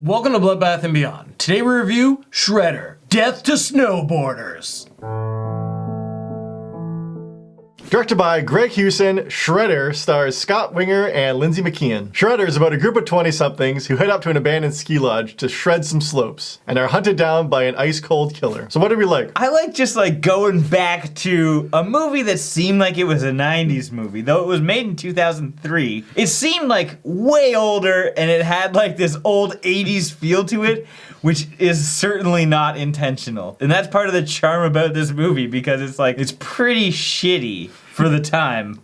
Welcome to Bloodbath and Beyond. Today we review Shredder, Death to Snowboarders. Directed by Greg Huson, Shredder stars Scott Weinger and Lindsey McKeon. Shredder is about a group of 20-somethings who head up to an abandoned ski lodge to shred some slopes and are hunted down by an ice-cold killer. So what did we like? I like just going back to a movie that seemed like it was a 90s movie, though it was made in 2003. It seemed like way older and it had this old 80s feel to it, which is certainly not intentional. And that's part of the charm about this movie because it's pretty shitty for the time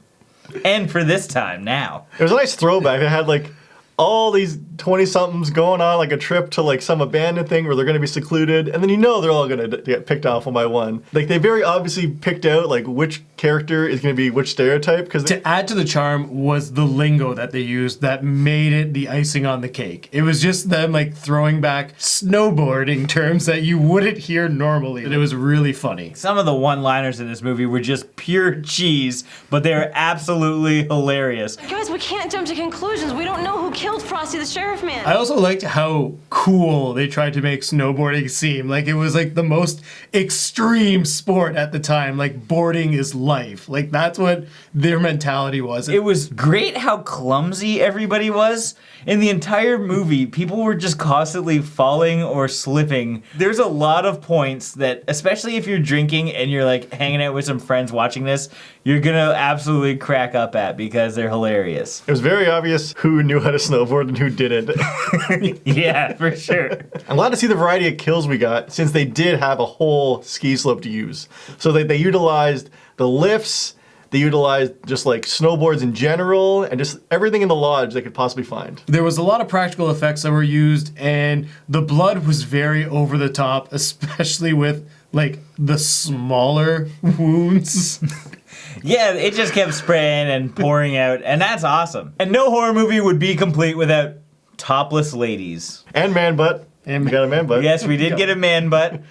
and for this time now. It was a nice throwback. It had all these 20-somethings going on, like a trip to some abandoned thing where they're going to be secluded, and then they're all going to get picked off one by one. They very obviously picked out which character is going to be which stereotype. To add to the charm was the lingo that they used that made it the icing on the cake. It was just them throwing back snowboarding terms that you wouldn't hear normally, and it was really funny. Some of the one-liners in this movie were just pure cheese, but they were absolutely hilarious. Guys, we can't jump to conclusions. We don't know who killed Frosty the Sheriff Man. I also liked how cool they tried to make snowboarding seem. It was the most extreme sport at the time. Boarding is life. That's what their mentality was. It was great how clumsy everybody was. In the entire movie, people were just constantly falling or slipping. There's a lot of points that, especially if you're drinking and you're hanging out with some friends watching this, you're gonna absolutely crack up at because they're hilarious. It was very obvious who knew how to snowboard and who didn't. Yeah, for sure. I'm glad to see the variety of kills we got since they did have a whole ski slope to use. So they utilized the lifts, they utilized just snowboards in general, and just everything in the lodge they could possibly find. There was a lot of practical effects that were used, and the blood was very over the top, especially with the smaller wounds. Yeah, it just kept spraying and pouring out, and that's awesome. And no horror movie would be complete without topless ladies. And man butt. And we got a man butt. Yes, we did get a man butt.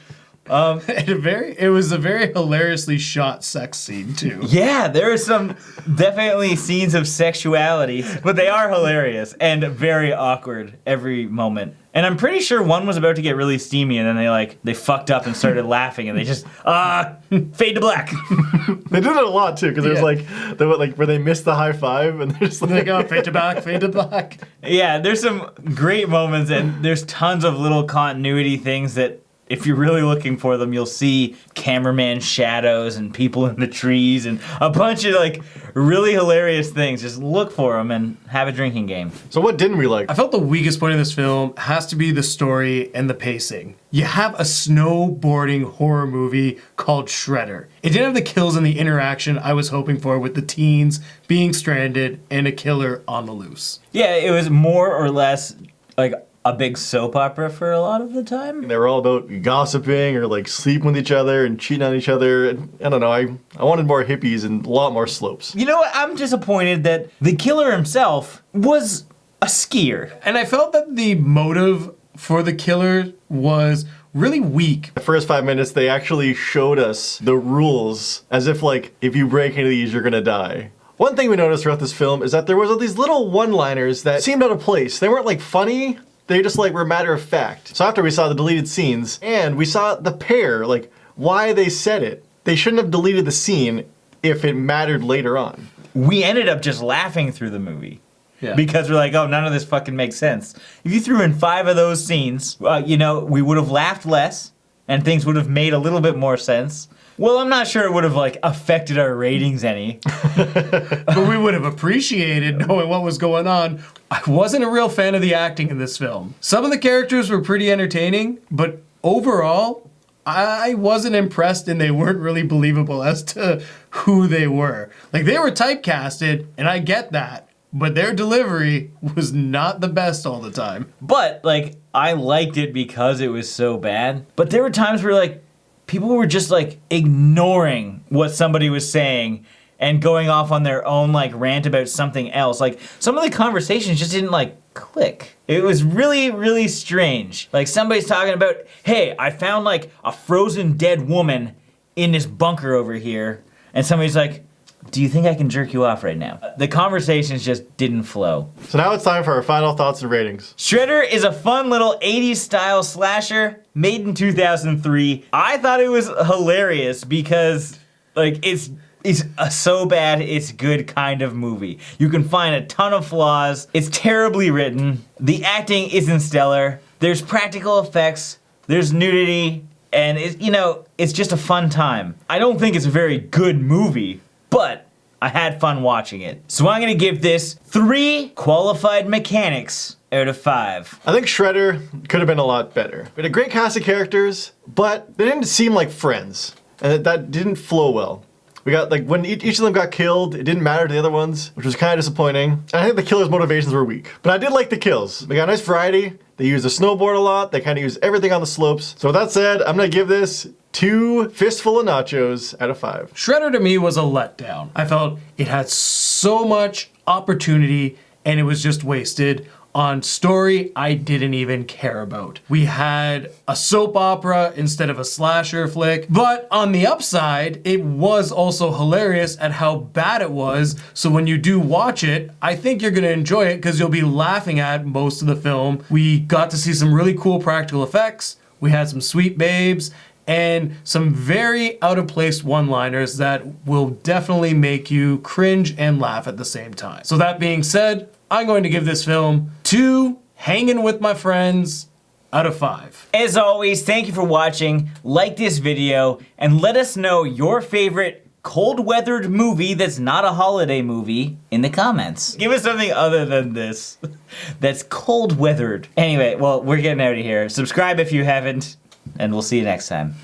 It was a very hilariously shot sex scene too. Yeah, there are some definitely scenes of sexuality, but they are hilarious and very awkward every moment. And I'm pretty sure one was about to get really steamy, and then they fucked up and started laughing, and they just fade to black. They did it a lot too, because there's where they missed the high five, and they're just oh, fade to black, fade to black. Yeah, there's some great moments, and there's tons of little continuity things that, if you're really looking for them, you'll see cameraman shadows and people in the trees and a bunch of really hilarious things. Just look for them and have a drinking game. So what didn't we like? I felt the weakest point of this film has to be the story and the pacing. You have a snowboarding horror movie called Shredder. It didn't have the kills and the interaction I was hoping for with the teens being stranded and a killer on the loose. Yeah, it was more or less a big soap opera for a lot of the time. They were all about gossiping or sleeping with each other and cheating on each other. And I don't know, I wanted more hippies and a lot more slopes. You know what? I'm disappointed that the killer himself was a skier. And I felt that the motive for the killer was really weak. The first 5 minutes, they actually showed us the rules as if if you break any of these, you're gonna die. One thing we noticed throughout this film is that there was all these little one-liners that seemed out of place. They weren't funny. They just were matter of fact. So after we saw the deleted scenes and we saw the pair, why they said it, they shouldn't have deleted the scene if it mattered later on. We ended up just laughing through the movie. Yeah. Because we're oh, none of this fucking makes sense. If you threw in 5 of those scenes, we would have laughed less and things would have made a little bit more sense. Well, I'm not sure it would have affected our ratings any. But we would have appreciated knowing what was going on. I wasn't a real fan of the acting in this film. Some of the characters were pretty entertaining, but overall, I wasn't impressed and they weren't really believable as to who they were. They were typecasted, and I get that, but their delivery was not the best all the time. But, I liked it because it was so bad. But there were times where, people were just ignoring what somebody was saying and going off on their own rant about something else. Some of the conversations just didn't click. It was really, really strange. Somebody's talking about, hey, I found a frozen dead woman in this bunker over here. And somebody's do you think I can jerk you off right now? The conversations just didn't flow. So now it's time for our final thoughts and ratings. Shredder is a fun little 80s style slasher made in 2003. I thought it was hilarious because like it's a so bad it's good kind of movie. You can find a ton of flaws. It's terribly written. The acting isn't stellar. There's practical effects. There's nudity. And it's just a fun time. I don't think it's a very good movie, but I had fun watching it. So I'm gonna give this 3 qualified mechanics out of 5. I think Shredder could have been a lot better. We had a great cast of characters, but they didn't seem like friends. And that didn't flow well. We got, like, when each of them got killed, it didn't matter to the other ones, which was kind of disappointing. And I think the killer's motivations were weak. But I did like the kills. We got a nice variety. They used the snowboard a lot. They kind of used everything on the slopes. So with that said, I'm gonna give this 2 fistful of nachos out of 5. Shredder to me was a letdown. I felt it had so much opportunity and it was just wasted on story I didn't even care about. We had a soap opera instead of a slasher flick, but on the upside, it was also hilarious at how bad it was. So when you do watch it, I think you're gonna enjoy it because you'll be laughing at most of the film. We got to see some really cool practical effects. We had some sweet babes and some very out of place one-liners that will definitely make you cringe and laugh at the same time. So that being said, I'm going to give this film 2 hanging with my friends out of 5. As always, thank you for watching. Like this video and let us know your favorite cold-weathered movie that's not a holiday movie in the comments. Give us something other than this that's cold-weathered. Anyway, well, we're getting out of here. Subscribe if you haven't, and we'll see you next time.